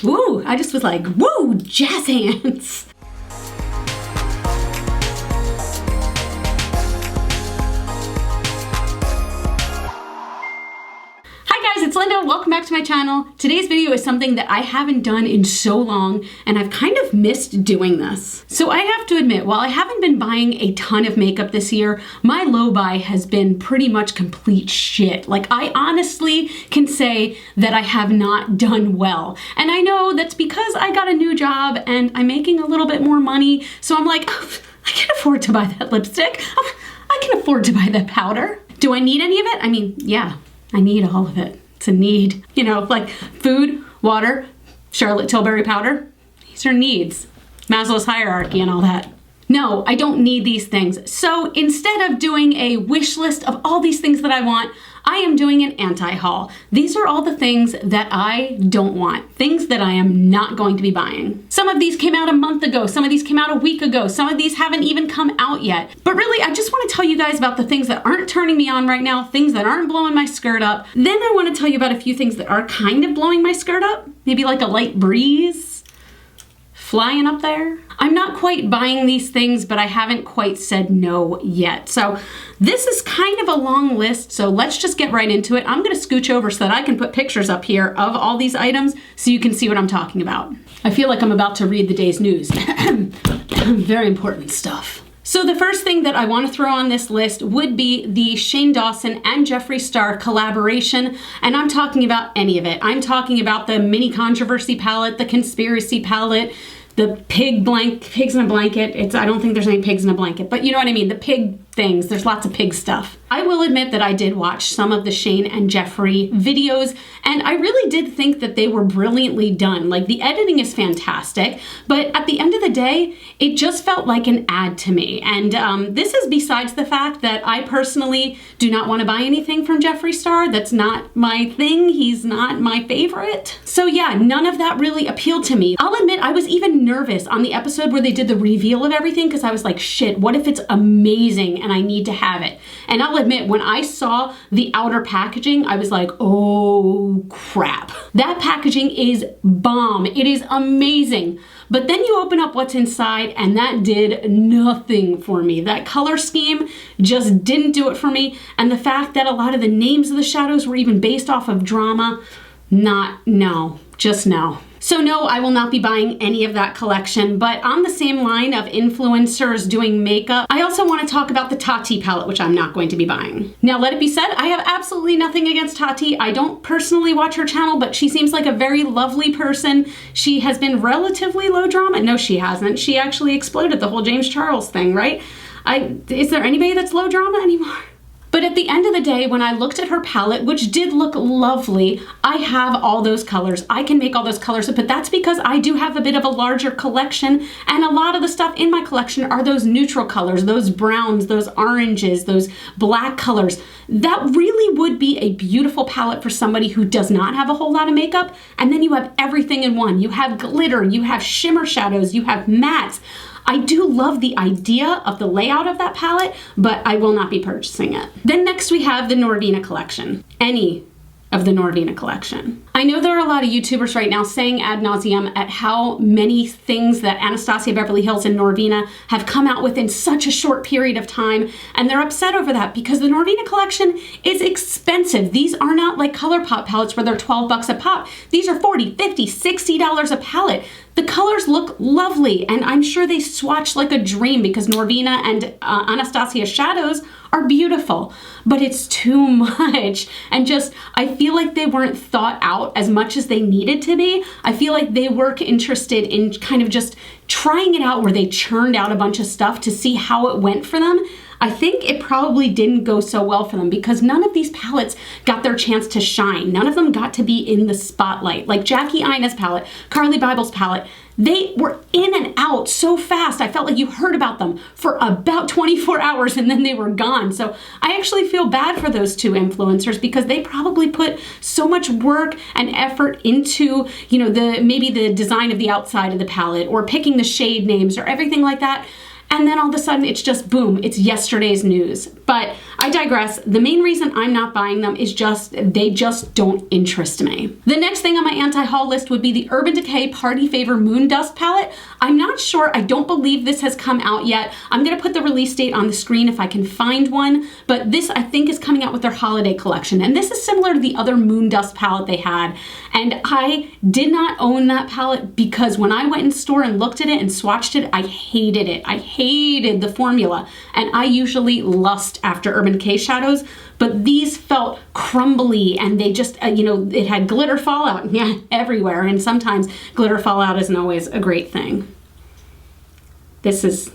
Woo, I just was like, woo, jazz hands. It's Linda, welcome back to my channel. Today's video is something that I haven't done in so long, and I've kind of missed doing this. So I have to admit, while I haven't been buying a ton of makeup this year, my low buy has been pretty much complete shit. Like, I honestly can say that I have not done well. And I know that's because I got a new job and I'm making a little bit more money, so I'm like, oh, I can afford to buy that lipstick. Oh, I can afford to buy that powder. Do I need any of it? I mean, yeah, I need all of it. It's a need, you know, like food, water, Charlotte Tilbury powder. These are needs. Maslow's hierarchy and all that. No, I don't need these things. So instead of doing a wish list of all these things that I want, I am doing an anti-haul. These are all the things that I don't want, things that I am not going to be buying. Some of these came out a month ago, some of these came out a week ago, some of these haven't even come out yet. But really, I just want to tell you guys about the things that aren't turning me on right now, things that aren't blowing my skirt up. Then I want to tell you about a few things that are kind of blowing my skirt up, maybe like a light breeze flying up there. I'm not quite buying these things, but I haven't quite said no yet. So this is kind of a long list, so let's just get right into it. I'm gonna scooch over so that I can put pictures up here of all these items so you can see what I'm talking about. I feel like I'm about to read the day's news. Very important stuff. So the first thing that I want to throw on this list would be the Shane Dawson and Geoffrey Star collaboration, and I'm talking about any of it. I'm talking about the mini controversy palette, the conspiracy palette, the pigs in a blanket. I don't think there's any pigs in a blanket, but you know what I mean, the pig things. There's lots of pig stuff. I will admit that I did watch some of the Shane and Geoffrey videos, and I really did think that they were brilliantly done. Like, the editing is fantastic, but at the end of the day, it just felt like an ad to me. And this is besides the fact that I personally do not want to buy anything from Geoffrey Star. That's not my thing. He's not my favorite. So yeah, none of that really appealed to me. I'll admit I was even nervous on the episode where they did the reveal of everything, because I was like, shit, what if it's amazing and I need to have it? And I'll admit, when I saw the outer packaging, I was like, oh crap. That packaging is bomb. It is amazing. But then you open up what's inside, and that did nothing for me. That color scheme just didn't do it for me. And the fact that a lot of the names of the shadows were even based off of drama, just no. So no, I will not be buying any of that collection, but on the same line of influencers doing makeup, I also want to talk about the Tati palette, which I'm not going to be buying. Now, let it be said, I have absolutely nothing against Tati. I don't personally watch her channel, but she seems like a very lovely person. She has been relatively low drama. No, she hasn't. She actually exploded the whole James Charles thing, right? Is there anybody that's low drama anymore? But at the end of the day, when I looked at her palette, which did look lovely, I have all those colors. I can make all those colors, but that's because I do have a bit of a larger collection, and a lot of the stuff in my collection are those neutral colors, those browns, those oranges, those black colors. That really would be a beautiful palette for somebody who does not have a whole lot of makeup, and then you have everything in one. You have glitter, you have shimmer shadows, you have mattes. I do love the idea of the layout of that palette, but I will not be purchasing it. Then next we have the Noir Deena collection. Any of the Noir Deena collection. I know there are a lot of YouTubers right now saying ad nauseum at how many things that Anastasia Beverly Hills and Noir Deena have come out with in such a short period of time, and they're upset over that because the Noir Deena collection is expensive. These are not like Colorpop palettes where they're 12 bucks a pop. These are $40, $50, $60 a palette. The colors look lovely, and I'm sure they swatch like a dream because Noir Deena and Anastasia shadows are beautiful, but it's too much. And just, I feel like they weren't thought out as much as they needed to be. I feel like they were interested in kind of just trying it out, where they churned out a bunch of stuff to see how it went for them. I think it probably didn't go so well for them because none of these palettes got their chance to shine. None of them got to be in the spotlight. Like Jackie Ina's palette, Carly Bible's palette, they were in and out so fast. I felt like you heard about them for about 24 hours and then they were gone. So I actually feel bad for those two influencers because they probably put so much work and effort into, maybe the design of the outside of the palette or picking the shade names or everything like that. and then all of a sudden it's just boom, it's yesterday's news. But I digress. The main reason I'm not buying them is they just don't interest me. The next thing on my anti-haul list would be the Urban Decay Party Favor Moon Dust palette. I'm not sure, I don't believe this has come out yet. I'm gonna put the release date on the screen if I can find one, but this I think is coming out with their holiday collection. And this is similar to the other Moon Dust palette they had. And I did not own that palette because when I went in store and looked at it and swatched it, I hated it. I hated the formula. And I usually lust after Urban Decay shadows, but these felt crumbly and they just, it had glitter fallout everywhere. And sometimes glitter fallout isn't always a great thing. This is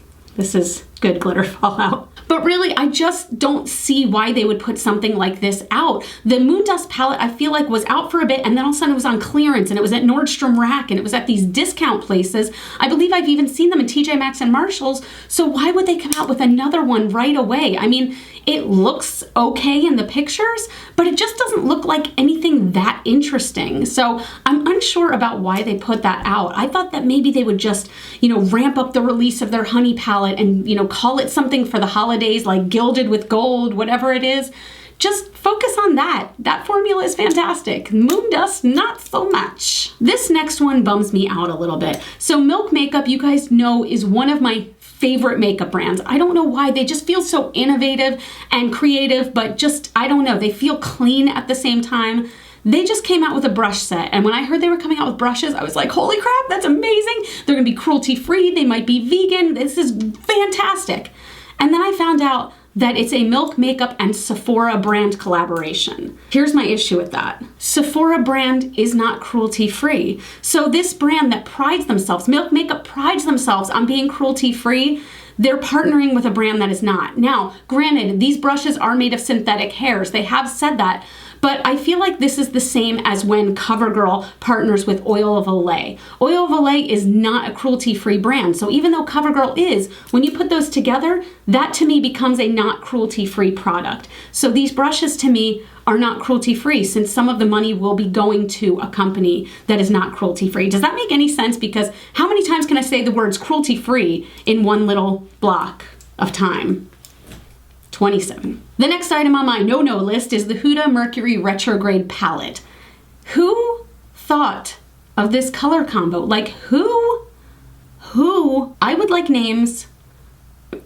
good glitter fallout. But really, I just don't see why they would put something like this out. The Moon Dust palette, I feel like, was out for a bit and then all of a sudden it was on clearance and it was at Nordstrom Rack and it was at these discount places. I believe I've even seen them in TJ Maxx and Marshalls. So why would they come out with another one right away? I mean, it looks okay in the pictures, but it just doesn't look like anything that interesting. So I'm unsure about why they put that out. I thought that maybe they would just, ramp up the release of their honey palette and, call it something for the holidays, like Gilded with Gold, whatever it is. Just focus on that. That formula is fantastic. Moon Dust, not so much. This next one bums me out a little bit. So Milk Makeup, you guys know, is one of my favorite makeup brands. I don't know why. They just feel so innovative and creative, but just, I don't know, they feel clean at the same time. They just came out with a brush set, and when I heard they were coming out with brushes, I was like, holy crap, that's amazing. They're gonna be cruelty-free, they might be vegan, this is fantastic. And then I found out that it's a Milk Makeup and Sephora brand collaboration. Here's my issue with that. Sephora brand is not cruelty-free. So this brand that prides themselves, Milk Makeup prides themselves on being cruelty-free, they're partnering with a brand that is not. Now, granted, these brushes are made of synthetic hairs. They have said that. But I feel like this is the same as when CoverGirl partners with Oil of Olay. Oil of Olay is not a cruelty-free brand. So even though CoverGirl is, when you put those together, that to me becomes a not cruelty-free product. So these brushes to me are not cruelty-free since some of the money will be going to a company that is not cruelty-free. Does that make any sense? Because how many times can I say the words cruelty-free in one little block of time? 27. The next item on my no-no list is the Huda Mercury Retrograde palette. Who thought of this color combo? Like who? I would like names.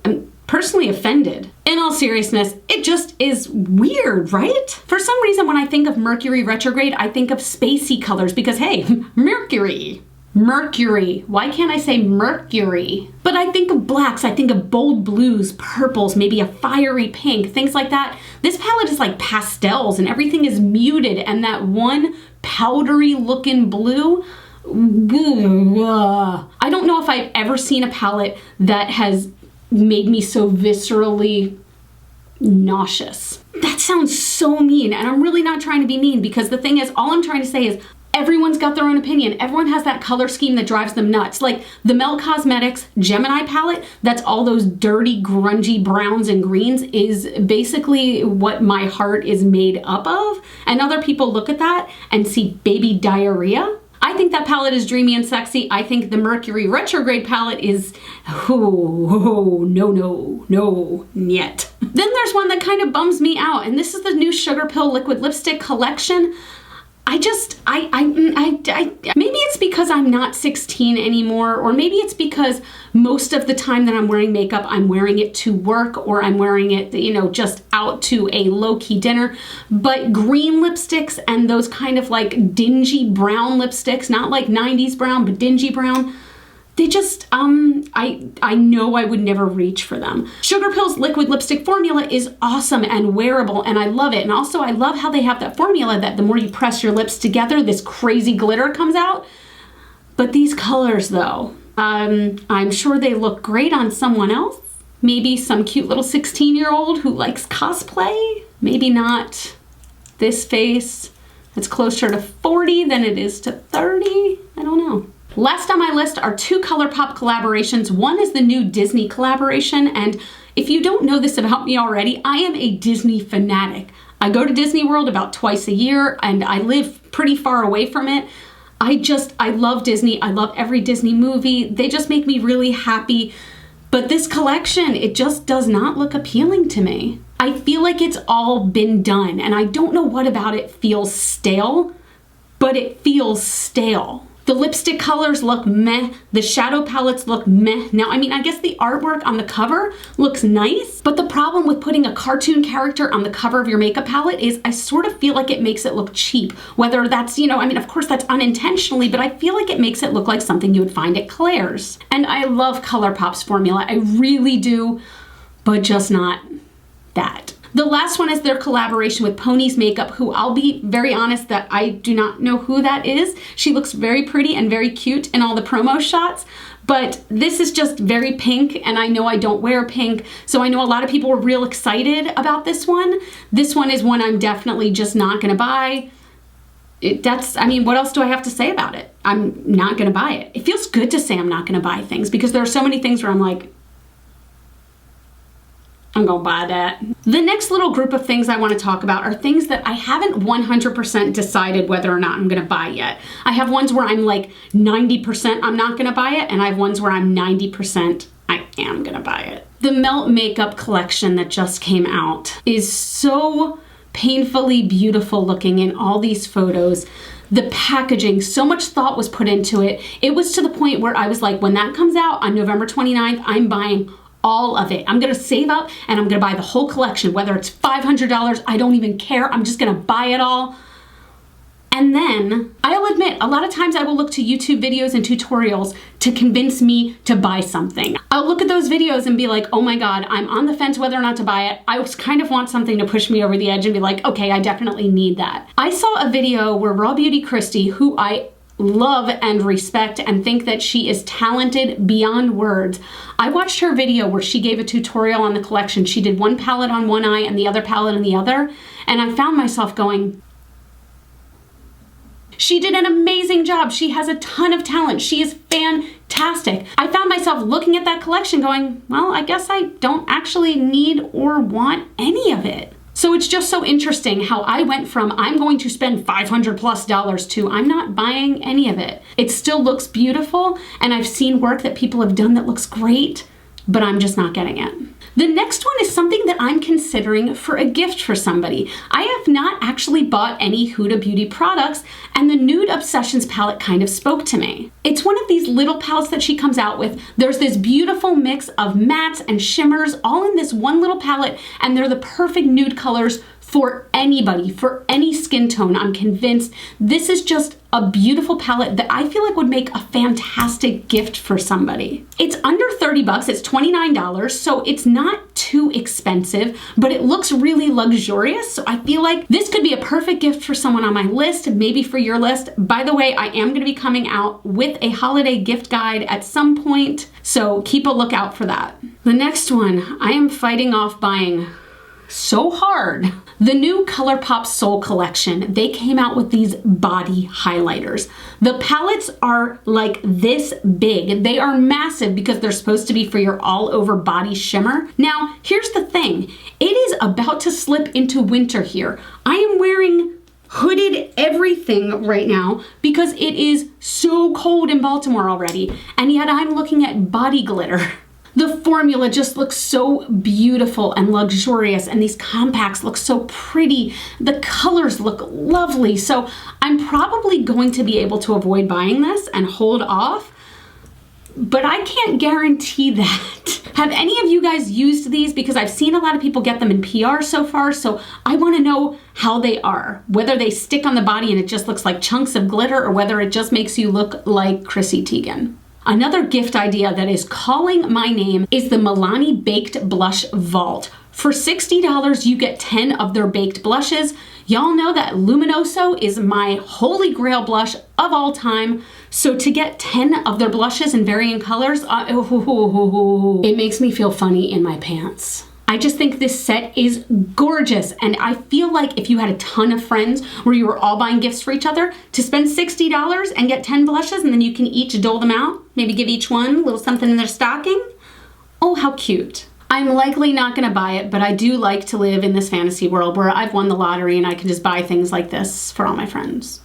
I'm personally offended. In all seriousness, it just is weird, right? For some reason, when I think of Mercury Retrograde, I think of spacey colors because hey, Mercury. Why can't I say Mercury? But I think of blacks, I think of bold blues, purples, maybe a fiery pink, things like that. This palette is like pastels and everything is muted, and that one powdery looking blue, I don't know if I've ever seen a palette that has made me so viscerally nauseous. That sounds so mean, and I'm really not trying to be mean because the thing is, all I'm trying to say is everyone's got their own opinion. Everyone has that color scheme that drives them nuts. Like the Mel Cosmetics Gemini palette, that's all those dirty, grungy browns and greens, is basically what my heart is made up of. And other people look at that and see baby diarrhea. I think that palette is dreamy and sexy. I think the Mercury Retrograde palette is, no, yet. Then there's one that kind of bums me out, and this is the new Sugar Pill Liquid Lipstick collection. Maybe it's because I'm not 16 anymore, or maybe it's because most of the time that I'm wearing makeup, I'm wearing it to work, or I'm wearing it, just out to a low-key dinner. But green lipsticks and those kind of like dingy brown lipsticks, not like 90s brown, but dingy brown, they just, I know I would never reach for them. Sugar Pill's liquid lipstick formula is awesome and wearable, and I love it. And also I love how they have that formula that the more you press your lips together, this crazy glitter comes out. But these colors though, I'm sure they look great on someone else. Maybe some cute little 16-year-old who likes cosplay. Maybe not this face. It's closer to 40 than it is to 30. I don't know. Last on my list are two Colorpop collaborations. One is the new Disney collaboration, and if you don't know this about me already, I am a Disney fanatic. I go to Disney World about twice a year, and I live pretty far away from it. I love Disney. I love every Disney movie. They just make me really happy. But this collection, it just does not look appealing to me. I feel like it's all been done, and I don't know what about it feels stale, but it feels stale. The lipstick colors look meh. The shadow palettes look meh. Now, I mean, I guess the artwork on the cover looks nice, but the problem with putting a cartoon character on the cover of your makeup palette is I sort of feel like it makes it look cheap. Whether that's, you know, I mean, of course that's unintentionally, but I feel like it makes it look like something you would find at Claire's. And I love Colourpop's formula. I really do, but just not that. The last one is their collaboration with Pony's Makeup, who I'll be very honest that I do not know who that is. She looks very pretty and very cute in all the promo shots, but this is just very pink, and I know I don't wear pink, so I know a lot of people were real excited about this one. This one is one I'm definitely just not gonna buy. I mean, what else do I have to say about it? I'm not gonna buy it. It feels good to say I'm not gonna buy things because there are so many things where I'm like, I'm gonna buy that. The next little group of things I wanna talk about are things that I haven't 100% decided whether or not I'm gonna buy yet. I have ones where I'm like 90% I'm not gonna buy it, and I have ones where I'm 90% I am gonna buy it. The Melt Makeup collection that just came out is so painfully beautiful looking in all these photos. The packaging, so much thought was put into it. It was to the point where I was like, when that comes out on November 29th, I'm buying all of it. I'm gonna save up and I'm gonna buy the whole collection, whether it's $500, I don't even care. I'm just gonna buy it all. And then, I'll admit, a lot of times I will look to YouTube videos and tutorials to convince me to buy something. I'll look at those videos and be like, oh my God, I'm on the fence whether or not to buy it. I kind of want something to push me over the edge and be like, okay, I definitely need that. I saw a video where Raw Beauty Christy, who I love and respect and think that she is talented beyond words. I watched her video where she gave a tutorial on the collection. She did one palette on one eye and the other palette on the other, and I found myself going, she did an amazing job. She has a ton of talent. She is fantastic. I found myself looking at that collection going, well, I guess I don't actually need or want any of it. So it's just so interesting how I went from I'm going to spend $500+ to I'm not buying any of it. It still looks beautiful, and I've seen work that people have done that looks great, but I'm just not getting it. The next one is something that I'm considering for a gift for somebody. I have not actually bought any Huda Beauty products, and the Nude Obsessions palette kind of spoke to me. It's one of these little palettes that she comes out with. There's this beautiful mix of mattes and shimmers all in this one little palette, and they're the perfect nude colors for anybody, for any skin tone. I'm convinced this is just a beautiful palette that I feel like would make a fantastic gift for somebody. It's under 30 bucks, it's $29, so it's not too expensive, but it looks really luxurious. So I feel like this could be a perfect gift for someone on my list, maybe for your list. By the way, I am gonna be coming out with a holiday gift guide at some point, so keep a lookout for that. The next one, I am fighting off buying so hard. The new Colourpop Soul collection, they came out with these body highlighters. The palettes are like this big. They are massive because they're supposed to be for your all over body shimmer. Now, here's the thing. It is about to slip into winter here. I am wearing hooded everything right now because it is so cold in Baltimore already, and yet I'm looking at body glitter. The formula just looks so beautiful and luxurious, and these compacts look so pretty. The colors look lovely. So I'm probably going to be able to avoid buying this and hold off, but I can't guarantee that. Have any of you guys used these? Because I've seen a lot of people get them in PR so far, so I wanna know how they are. Whether they stick on the body and it just looks like chunks of glitter, or whether it just makes you look like Chrissy Teigen. Another gift idea that is calling my name is the Milani Baked Blush Vault. For $60, you get 10 of their baked blushes. Y'all know that Luminoso is my holy grail blush of all time. So to get 10 of their blushes in varying colors, it makes me feel funny in my pants. I just think this set is gorgeous, and I feel like if you had a ton of friends where you were all buying gifts for each other, to spend $60 and get 10 blushes, and then you can each dole them out, maybe give each one a little something in their stocking. Oh, how cute. I'm likely not gonna buy it, but I do like to live in this fantasy world where I've won the lottery and I can just buy things like this for all my friends.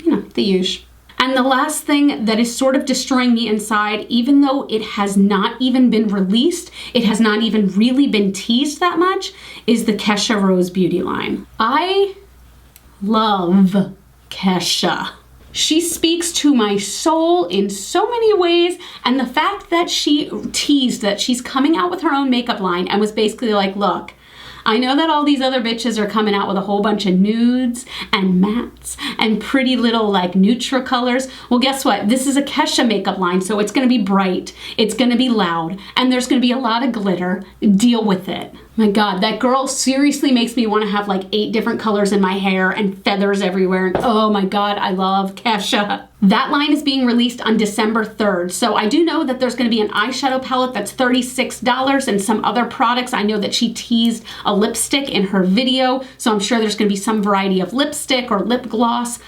You know, the usual. And the last thing that is sort of destroying me inside, even though it has not even been released, it has not even really been teased that much, is the Kesha Rose Beauty line. I love Kesha. She speaks to my soul in so many ways, and the fact that she teased that she's coming out with her own makeup line and was basically like, look, I know that all these other bitches are coming out with a whole bunch of nudes and mattes and pretty little like neutral colors. Well, guess what? This is a Kesha makeup line, so it's gonna be bright, it's gonna be loud, and there's gonna be a lot of glitter. Deal with it. My God, that girl seriously makes me want to have like 8 different colors in my hair and feathers everywhere. And oh my God, I love Kesha. That line is being released on December 3rd. So I do know that there's going to be an eyeshadow palette that's $36 and some other products. I know that she teased a lipstick in her video. So I'm sure there's going to be some variety of lipstick or lip gloss.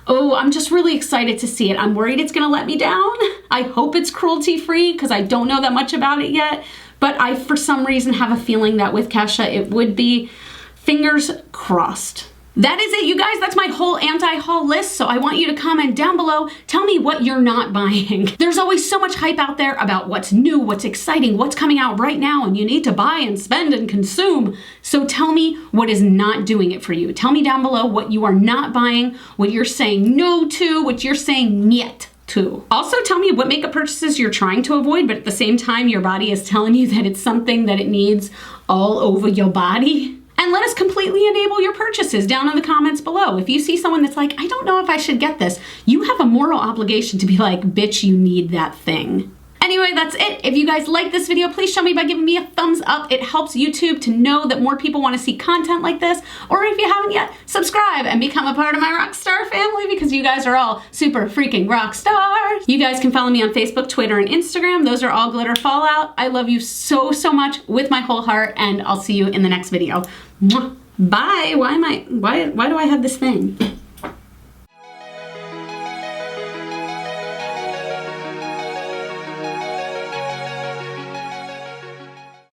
Oh, I'm just really excited to see it. I'm worried it's going to let me down. I hope it's cruelty-free because I don't know that much about it yet. But I, for some reason, have a feeling that with Kesha, it would be. Fingers crossed. That is it, you guys. That's my whole anti-haul list. So I want you to comment down below. Tell me what you're not buying. There's always so much hype out there about what's new, what's exciting, what's coming out right now, and you need to buy and spend and consume. So tell me what is not doing it for you. Tell me down below what you are not buying, what you're saying no to, what you're saying niet to. Also, tell me what makeup purchases you're trying to avoid, but at the same time, your body is telling you that it's something that it needs all over your body. And let us completely enable your purchases down in the comments below. If you see someone that's like, I don't know if I should get this, you have a moral obligation to be like, bitch, you need that thing. Anyway, that's it. If you guys like this video, please show me by giving me a thumbs up. It helps YouTube to know that more people want to see content like this. Or if you haven't yet, subscribe and become a part of my Rockstar family because you guys are all super freaking rock stars. You guys can follow me on Facebook, Twitter, and Instagram. Those are all GlitterFallout. I love you so, so much with my whole heart, and I'll see you in the next video. Mwah. Bye. Why do I have this thing?